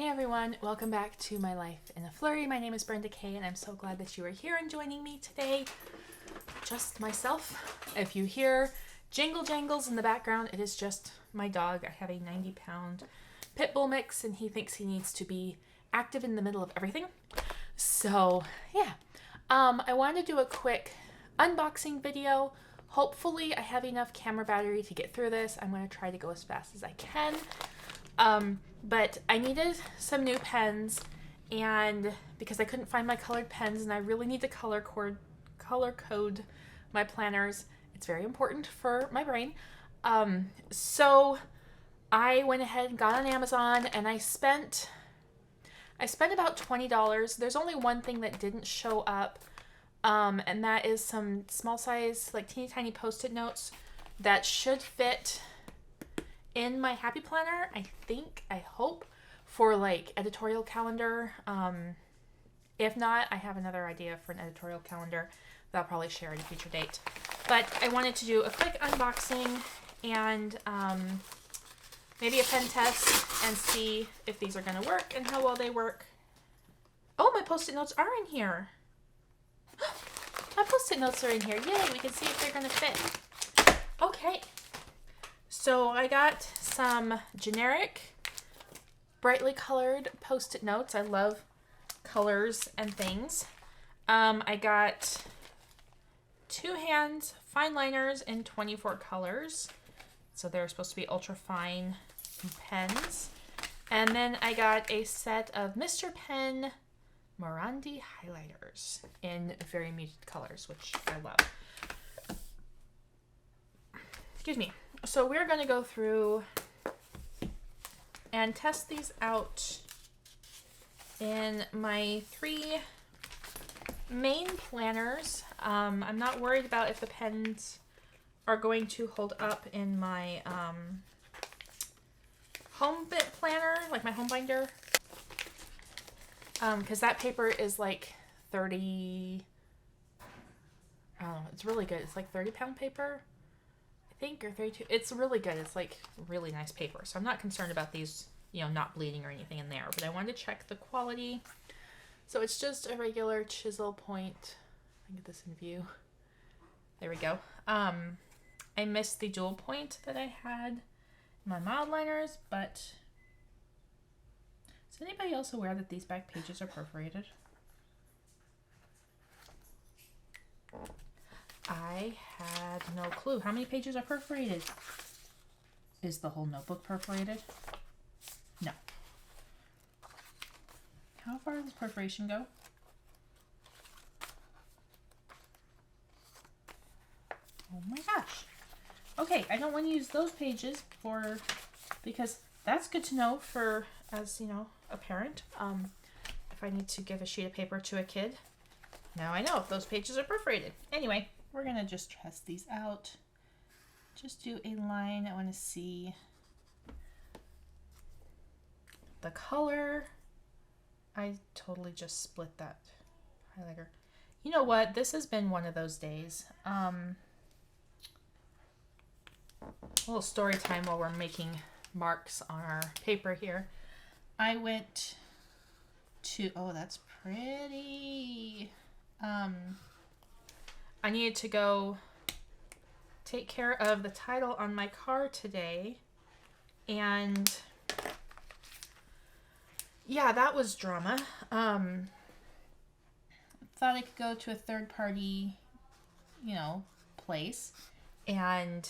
Hey everyone, welcome back to My Life in a Flurry. My name is Brenda Kay and I'm so glad that you are here and joining me today. Just myself. If you hear jingle jangles in the background, it is just my dog. I have a 90-pound pit bull mix and he thinks he needs to be active in the middle of everything. So yeah, I wanted to do a quick unboxing video. Hopefully I have enough camera battery to get through this. I'm going to try to go as fast as I can. But I needed some new pens, and because I couldn't find my colored pens and I really need to color code my planners. It's very important for my brain. So I went ahead and got on Amazon and I spent about $20. There's only one thing that didn't show up. And that is some small size, like teeny tiny Post-it notes that should fit in my happy planner, I hope, for like editorial calendar. If not, I have another idea for an editorial calendar that I'll probably share at a future date. But I wanted to do a quick unboxing and maybe a pen test and see if these are going to work and how well they work. Oh, my Post-it notes are in here. My Post-it notes are in here. Yay, we can see if they're going to fit. Okay. So I got some generic, brightly colored Post-it notes. I love colors and things. I got 2 hands fine liners in 24 colors. So they're supposed to be ultra fine pens. And then I got a set of Mr. Pen Morandi highlighters in very muted colors, which I love. Excuse me. So we're going to go through and test these out in my 3 main planners. I'm not worried about if the pens are going to hold up in my home bit planner, like my home binder. Because that paper is like 30, I don't know, it's really good. It's like 30-pound paper, I think, or 32. It's really good. It's like really nice paper. So I'm not concerned about these, not bleeding or anything in there, but I wanted to check the quality. So it's just a regular chisel point. I can get this in view. There we go. I missed the dual point that I had in my mild liners, but is anybody else aware that these back pages are perforated? I had no clue. How many pages are perforated? Is the whole notebook perforated? No. How far does perforation go? Oh my gosh. Okay, I don't want to use those pages because that's good to know for, as a parent. If I need to give a sheet of paper to a kid, now I know if those pages are perforated. Anyway, we're going to just test these out. Just do a line. I want to see the color. I totally just split that highlighter. You know what? This has been one of those days. A little story time while we're making marks on our paper here. I went to, oh, that's pretty. I needed to go take care of the title on my car today, and yeah, that was drama. Thought I could go to a third-party, place and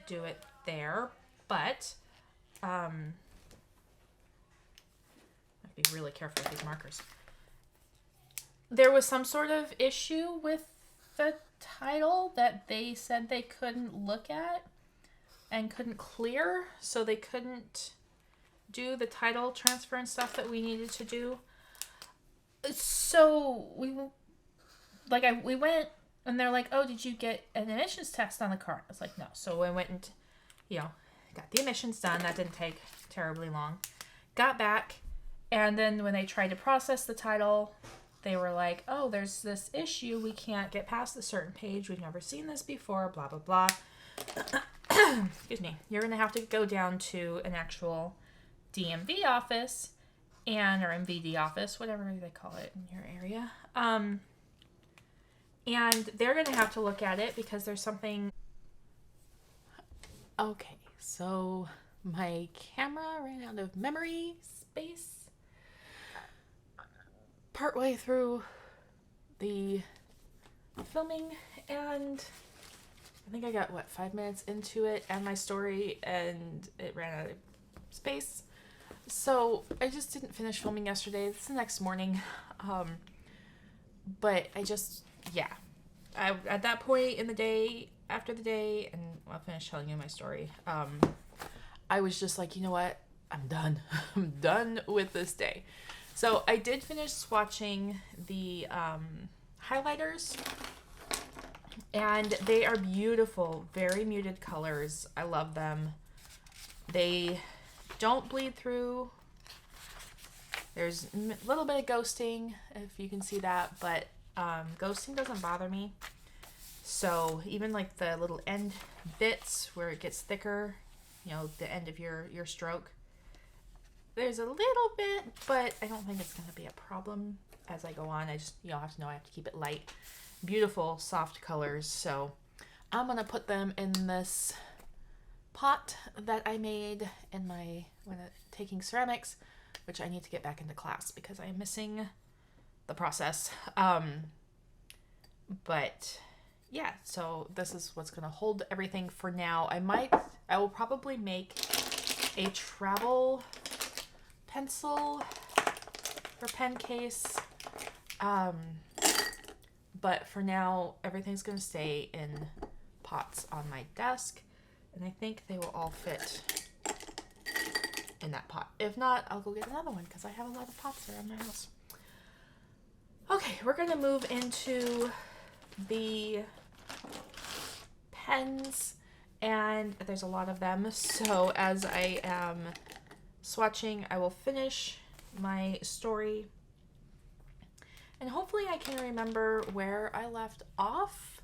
do it there, but I have to be really careful with these markers. There was some sort of issue with the title that they said they couldn't look at and couldn't clear, so they couldn't do the title transfer and stuff that we needed to do. So we went and they're like, oh, did you get an emissions test on the car? I was like, no. So I went and, got the emissions done. That didn't take terribly long. Got back, and then when they tried to process the title, they were like, oh, there's this issue. We can't get past a certain page. We've never seen this before, blah, blah, blah. Excuse me. You're going to have to go down to an actual DMV office and or MVD office, whatever they call it in your area. And they're going to have to look at it because there's something. Okay, so my camera ran out of memory space partway through the filming, and I think I got 5 minutes into it and my story, and it ran out of space. So I just didn't finish filming yesterday. It's the next morning. But at that point in the day, after the day, and I'll finish telling you my story, I was just like, you know what? I'm done. I'm done with this day. So I did finish swatching the highlighters, and they are beautiful, very muted colors. I love them. They don't bleed through. There's a little bit of ghosting, if you can see that, but ghosting doesn't bother me. So even like the little end bits where it gets thicker, you know, the end of your stroke, there's a little bit, but I don't think it's going to be a problem as I go on. I just, have to know I have to keep it light. Beautiful, soft colors. So I'm going to put them in this pot that I made in when taking ceramics, which I need to get back into class because I'm missing the process. But yeah, so this is what's going to hold everything for now. I will probably make a travel pencil or pen case. But for now, everything's going to stay in pots on my desk. And I think they will all fit in that pot. If not, I'll go get another one because I have a lot of pots around my house. Okay, we're going to move into the pens, and there's a lot of them. So as I am swatching, I will finish my story. And hopefully I can remember where I left off.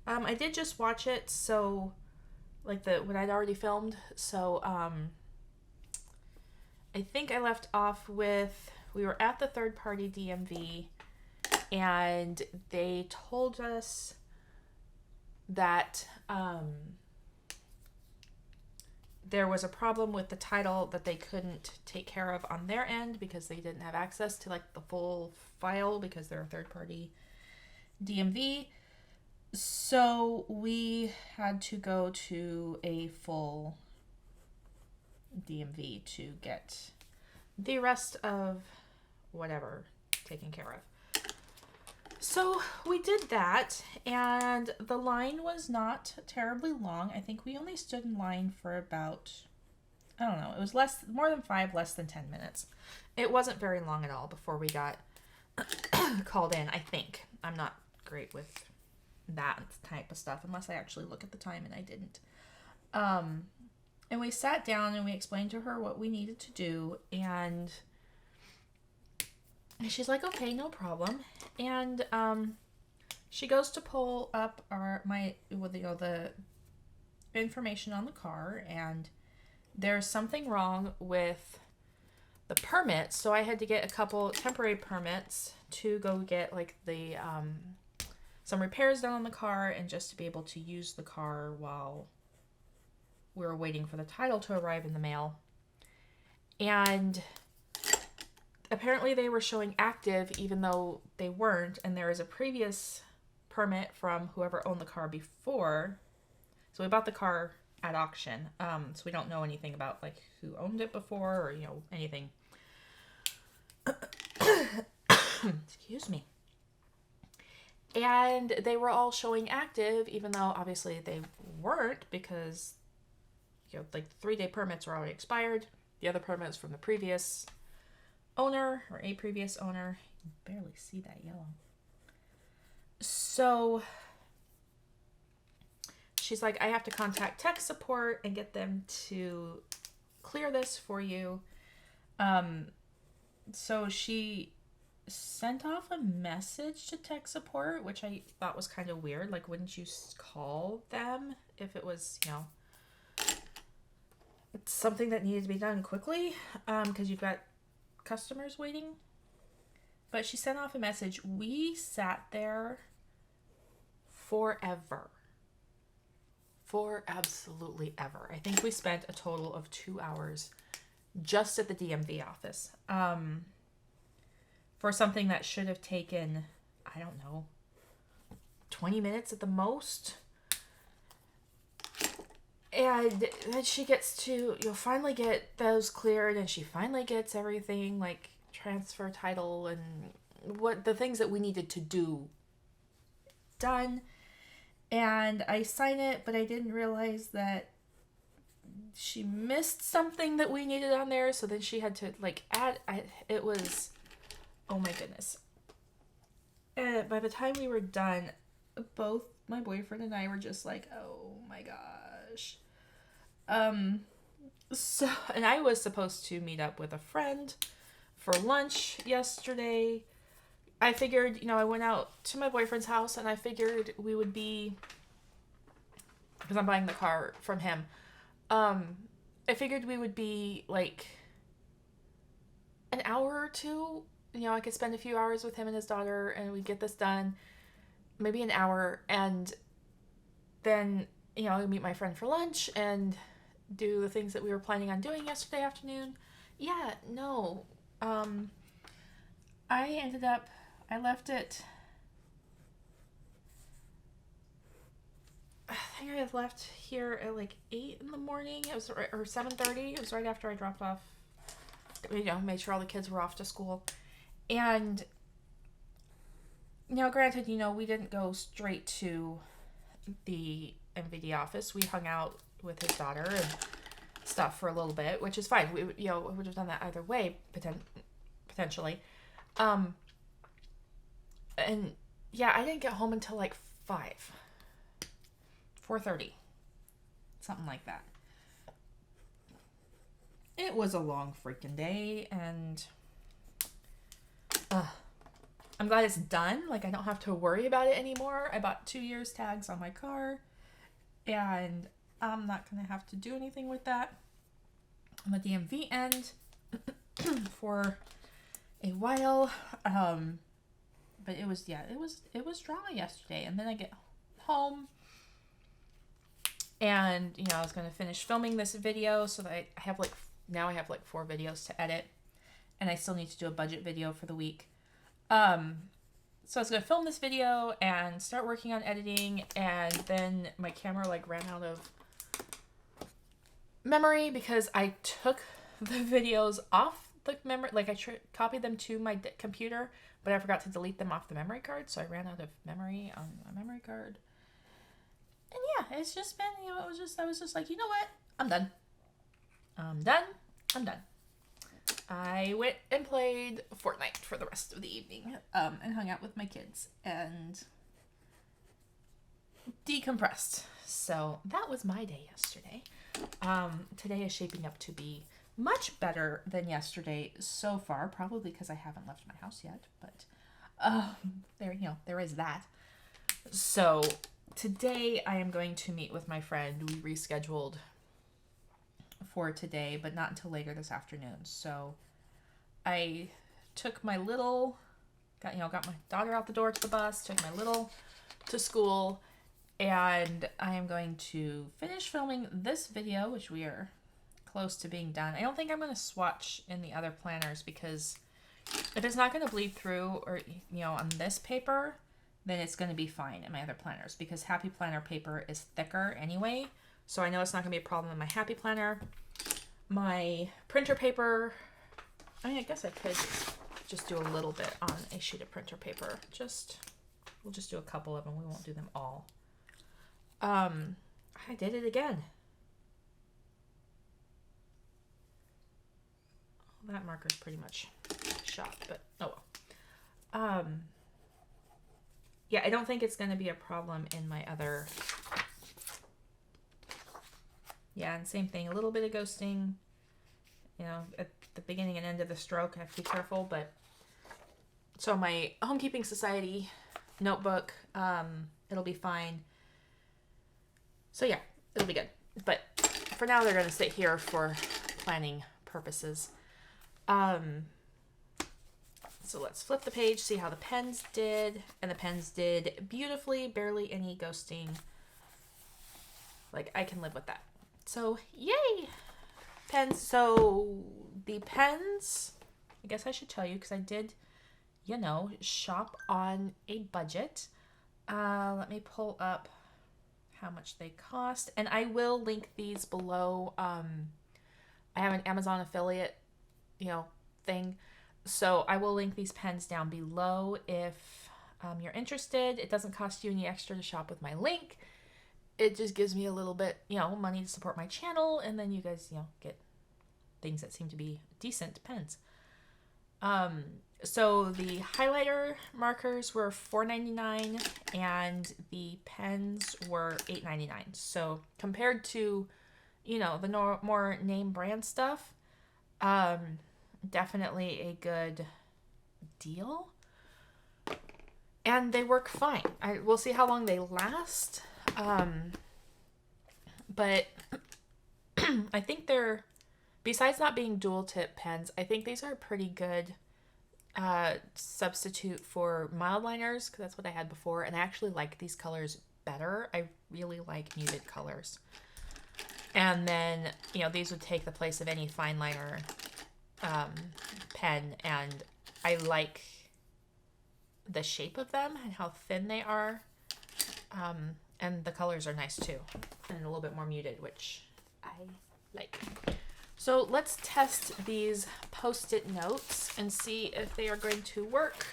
I did just watch it, so like what I'd already filmed. So I think I left off with, we were at the third party DMV, and they told us that there was a problem with the title that they couldn't take care of on their end because they didn't have access to like the full file because they're a third party DMV. So we had to go to a full DMV to get the rest of whatever taken care of. So we did that, and the line was not terribly long. I think we only stood in line for about, I don't know, it was more than 5, less than 10 minutes. It wasn't very long at all before we got called in, I think. I'm not great with that type of stuff unless I actually look at the time, and I didn't. And we sat down and we explained to her what we needed to do, and she's like, okay, no problem. And she goes to pull up the information on the car, and there's something wrong with the permit. So I had to get a couple temporary permits to go get like the some repairs done on the car, and just to be able to use the car while we were waiting for the title to arrive in the mail. And apparently they were showing active even though they weren't, and there is a previous permit from whoever owned the car before. So we bought the car at auction, so we don't know anything about like who owned it before or anything. Excuse me. And they were all showing active even though obviously they weren't, because like 3-day permits were already expired. The other permits from the previous owner or a previous owner. You can barely see that yellow. So she's like, I have to contact tech support and get them to clear this for you. So she sent off a message to tech support, which I thought was kind of weird. Like, wouldn't you call them if it was, it's something that needed to be done quickly? Because you've got customers waiting. But she sent off a message. We sat there forever. For absolutely ever. I think we spent a total of 2 hours just at the DMV office. For something that should have taken, I don't know, 20 minutes at the most. And then she gets to, finally get those cleared, and she finally gets everything, like transfer title and what the things that we needed to do done. And I sign it, but I didn't realize that she missed something that we needed on there. So then she had to add, it was, oh my goodness. And by the time we were done, both my boyfriend and I were just like, oh my gosh. So, and I was supposed to meet up with a friend for lunch yesterday. I figured, I went out to my boyfriend's house and I figured we would be, because I'm buying the car from him. I figured we would be like an hour or two. I could spend a few hours with him and his daughter and we'd get this done. Maybe an hour. And then, I'd meet my friend for lunch and do the things that we were planning on doing yesterday afternoon. Yeah, no. I left it, I think I had left here at 8 in the morning. It was, or 7:30. It was right after I dropped off, made sure all the kids were off to school. And, granted, we didn't go straight to the MVD office. We hung out with his daughter and stuff for a little bit, which is fine. We, we would have done that either way, potentially. And yeah, I didn't get home until 4:30, something like that. It was a long freaking day, and I'm glad it's done. I don't have to worry about it anymore. I bought 2 years tags on my car, and I'm not going to have to do anything with that on the DMV end for a while. But it was drama yesterday. And then I get home and, I was going to finish filming this video so that I have now I have 4 videos to edit, and I still need to do a budget video for the week. So I was going to film this video and start working on editing, and then my camera ran out of memory because I took the videos off the memory, I copied them to my computer, but I forgot to delete them off the memory card, so I ran out of memory on my memory card. And yeah, it's just been, I was just like, you know what? I'm done. I went and played Fortnite for the rest of the evening, and hung out with my kids and decompressed. So that was my day yesterday. Today is shaping up to be much better than yesterday so far, probably because I haven't left my house yet, but there is that. So today I am going to meet with my friend. We rescheduled for today, but not until later this afternoon. So I took my little, got my daughter out the door to the bus, took my little to school, and I am going to finish filming this video, which we are close to being done. I don't think I'm going to swatch in the other planners because if it's not going to bleed through or, on this paper, then it's going to be fine in my other planners because Happy Planner paper is thicker anyway. So I know it's not going to be a problem in my Happy Planner. My printer paper, I guess I could just do a little bit on a sheet of printer paper. We'll just do a couple of them. We won't do them all. I did it again. That marker's pretty much shot, but oh well. Yeah, I don't think it's going to be a problem in my other. Yeah, and same thing, a little bit of ghosting, at the beginning and end of the stroke. I have to be careful, but so my Homekeeping Society notebook, it'll be fine. So yeah, it'll be good. But for now, they're going to sit here for planning purposes. So let's flip the page, see how the pens did. And the pens did beautifully, barely any ghosting. Like, I can live with that. So, yay! Pens. So, the pens, I guess I should tell you because I did, you know, shop on a budget. Let me pull up how much they cost. And I will link these below. I have an Amazon affiliate, you know, thing. So I will link these pens down below if you're interested. It doesn't cost you any extra to shop with my link. It just gives me a little bit, you know, money to support my channel. And then you guys, you know, get things that seem to be decent pens. So the highlighter markers were $4.99 and the pens were $8.99. So compared to, you know, the more name brand stuff, definitely a good deal. And they work fine. We'll see how long they last. But I think they're, besides not being dual tip pens, I think these are a pretty good substitute for mild liners, because that's what I had before. And I actually like these colors better. I really like muted colors. And then, you know, these would take the place of any fine liner pen, and I like the shape of them and how thin they are, and the colors are nice too, and a little bit more muted, which I like. So let's test these Post-it notes and see if they are going to work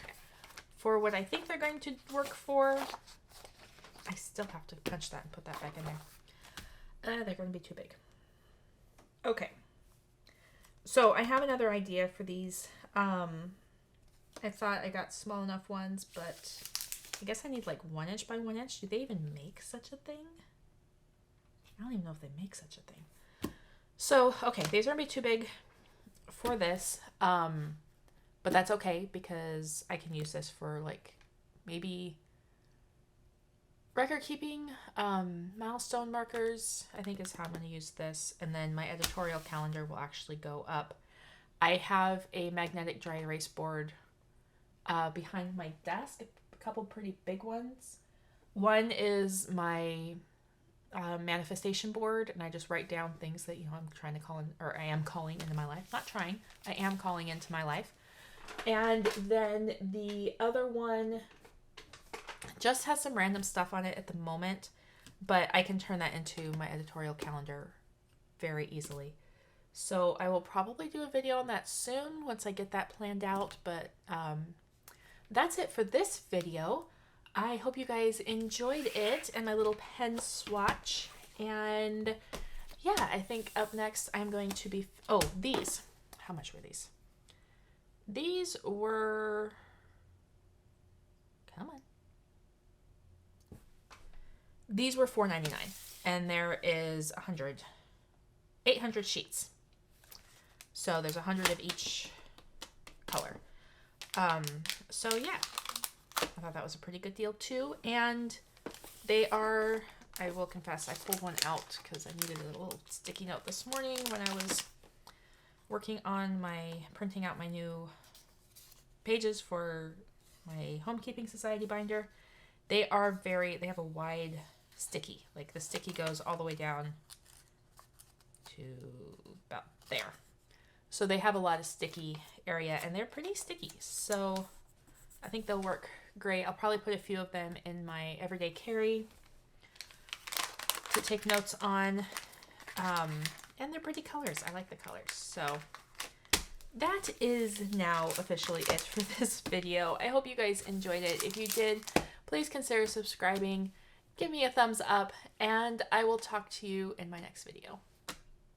for what I think they're going to work for. I still have to punch that and put that back in there. They're going to be too big. Okay. So I have another idea for these. I thought I got small enough ones, but I guess I need like 1 inch by 1 inch. Do they even make such a thing? I don't even know if they make such a thing. So, okay, these are gonna be too big for this. But that's okay because I can use this for like maybe record keeping, milestone markers, I think is how I'm going to use this. And then my editorial calendar will actually go up. I have a magnetic dry erase board behind my desk, a couple pretty big ones. One is my manifestation board, and I just write down things that, you know, I'm trying to call in, or I am calling into my life. Not trying, I am calling into my life. And then the other one just has some random stuff on it at the moment, but I can turn that into my editorial calendar very easily. So I will probably do a video on that soon once I get that planned out, but that's it for this video. I hope you guys enjoyed it and my little pen swatch. And yeah, I think up next I'm going to be, oh, these. How much were these? These were, come on. These were $4.99, and there is 800 sheets. So there's 100 of each color. So yeah, I thought that was a pretty good deal too. And they are, I will confess, I pulled one out because I needed a little sticky note this morning when I was working on printing out my new pages for my Homekeeping Society binder. They have a wide sticky, like the sticky goes all the way down to about there. So they have a lot of sticky area and they're pretty sticky. So I think they'll work great. I'll probably put a few of them in my everyday carry to take notes on. And they're pretty colors. I like the colors. So that is now officially it for this video. I hope you guys enjoyed it. If you did, please consider subscribing, give me a thumbs up, and I will talk to you in my next video.